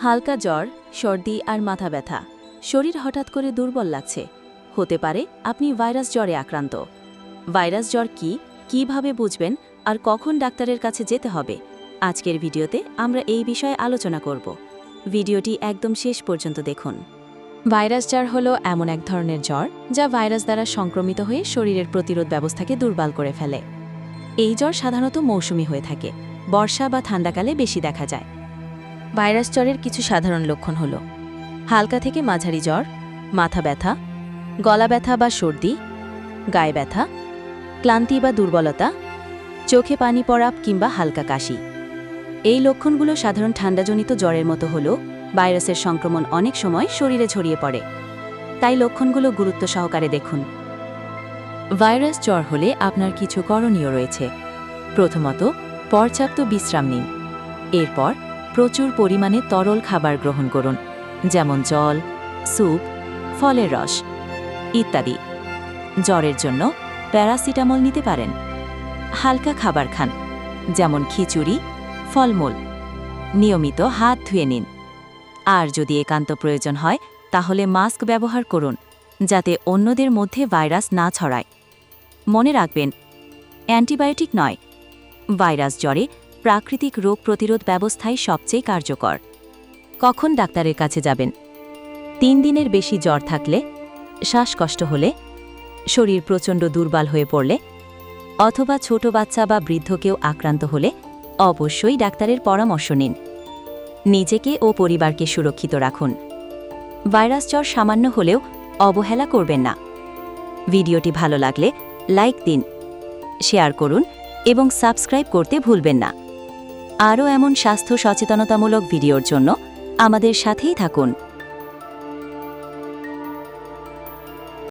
হালকা জ্বর, সর্দি আর মাথা ব্যথা, শরীর হঠাৎ করে দুর্বল লাগছে। হতে পারে আপনি ভাইরাস জ্বরে আক্রান্ত। ভাইরাস জ্বর কি, কিভাবে বুঝবেন আর কখন ডাক্তারের কাছে যেতে হবে, আজকের ভিডিওতে আমরা এই বিষয়ে আলোচনা করব। ভিডিওটি একদম শেষ পর্যন্ত দেখুন। ভাইরাস জ্বর হলো এমন এক ধরনের জ্বর যা ভাইরাস দ্বারা সংক্রমিত হয়ে শরীরের প্রতিরোধ ব্যবস্থাকে দুর্বল করে ফেলে। এই জ্বর সাধারণত মৌসুমী হয়ে থাকে, বর্ষা বা ঠান্ডাকালে বেশি দেখা যায়। ভাইরাস জ্বরের কিছু সাধারণ লক্ষণ হল হালকা থেকে মাঝারি জ্বর, মাথা ব্যথা, গলা ব্যথা বা সর্দি, গায়ে ব্যথা, ক্লান্তি বা দুর্বলতা, চোখে পানি পড়া কিংবা হালকা কাশি। এই লক্ষণগুলো সাধারণ ঠান্ডাজনিত জ্বরের মতো হলেও ভাইরাসের সংক্রমণ অনেক সময় শরীরে ছড়িয়ে পড়ে। তাই লক্ষণগুলো গুরুত্ব সহকারে দেখুন। ভাইরাস জ্বর হলে আপনার কিছু করণীয় রয়েছে। প্রথমত, পর্যাপ্ত বিশ্রাম নিন। এরপর প্রচুর পরিমাণে তরল খাবার গ্রহণ করুন, যেমন জল, স্যুপ, ফলের রস ইত্যাদি। জ্বরের জন্য প্যারাসিটামল নিতে পারেন। হালকা খাবার খান, যেমন খিচুড়ি, ফলমূল। নিয়মিত হাত ধুয়ে নিন। আর যদি একান্ত প্রয়োজন হয় তাহলে মাস্ক ব্যবহার করুন, যাতে অন্যদের মধ্যে ভাইরাস না ছড়ায়। মনে রাখবেন, অ্যান্টিবায়োটিক নয়, ভাইরাস জ্বরে প্রাকৃতিক রোগ প্রতিরোধ ব্যবস্থাই সবচেয়ে কার্যকর। কখন ডাক্তারের কাছে যাবেন? 3 দিনের বেশি জ্বর থাকলে, শ্বাসকষ্ট হলে, শরীর প্রচণ্ড দুর্বল হয়ে পড়লে অথবা ছোট বাচ্চা বা বৃদ্ধ কেউ আক্রান্ত হলে অবশ্যই ডাক্তারের পরামর্শ নিন। নিজেকে ও পরিবারকে সুরক্ষিত রাখুন। ভাইরাস জ্বর সামান্য হলেও অবহেলা করবেন না। ভিডিওটি ভালো লাগলে লাইক দিন, শেয়ার করুন এবং সাবস্ক্রাইব করতে ভুলবেন না। আরও এমন স্বাস্থ্য সচেতনতামূলক ভিডিওর জন্য আমাদের সাথেই থাকুন।